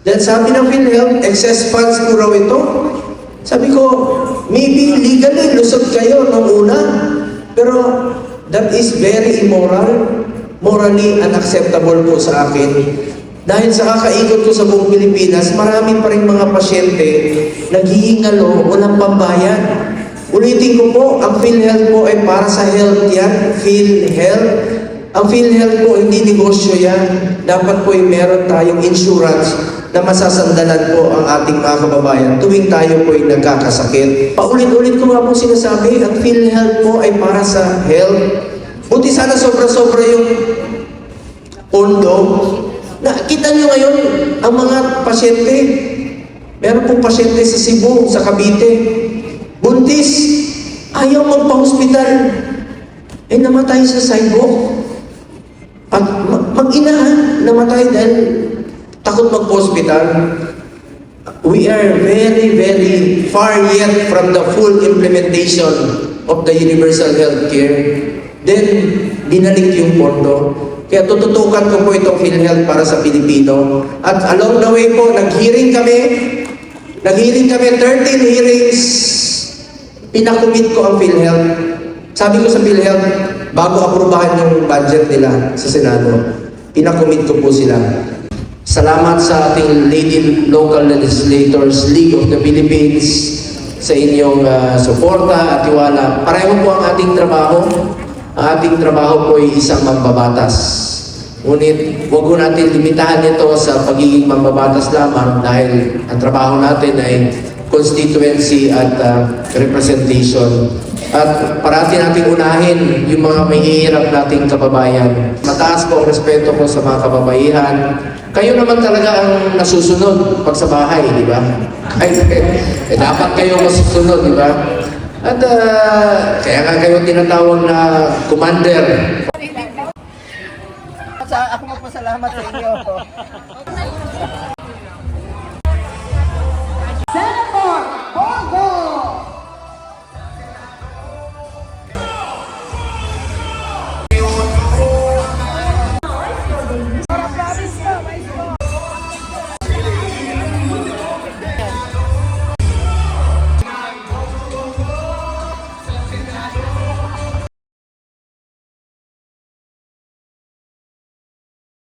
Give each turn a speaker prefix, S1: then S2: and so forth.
S1: Dahil sabi ng PhilHealth, excess funds po raw ito. Sabi ko, maybe legally, lusot kayo nung una. Pero that is very immoral. Morally unacceptable po sa akin. Dahil sa kakaikot ko sa buong Pilipinas, marami pa rin mga pasyente naghihingalo, walang pambayad. Ulitin ko po, ang PhilHealth po ay para sa health yan. PhilHealth. Ang PhilHealth po, hindi negosyo yan. Dapat po ay meron tayong insurance na masasandalan po ang ating mga kababayan tuwing tayo po ay nagkakasakit. Paulit-ulit ko nga po sinasabi, ang PhilHealth po ay para sa health. Buti sana sobra-sobra yung pondo. Nakita nyo ngayon, ang mga pasyente, meron pong pasyente sa Cebu, sa Cavite, buntis, ayaw magpa-hospital, namatay sa sidewalk. Mag-ina, namatay dahil takot mag-hospital. We are very, very far yet from the full implementation of the universal health care. Then, binalik yung pondo. Kaya tututukan ko po itong PhilHealth para sa Pilipino. At along the way po, nag-hearing kami, 13 hearings, pinakumit ko ang PhilHealth. Sabi ko sa PhilHealth, bago aprubahan yung budget nila sa Senado, pinakumit ko po sila. Salamat sa ating Lady Local Legislators League of the Philippines sa inyong suporta at tiwala. Pareho po ang ating trabaho. Ang ating trabaho po ay isang mambabatas. Ngunit huwag ko natin limitahan ito sa pagiging mambabatas lamang dahil ang trabaho natin ay constituency at representation. At parati nating unahin yung mga may hirap nating kababayan. Mataas po ang respeto ko sa mga kababaihan. Kayo naman talaga ang nasusunod pag sa bahay, di ba? Dapat kayo masusunod, di ba? At kaya nga kayo tinatawag na commander.
S2: Ako magpasalamat sa inyo.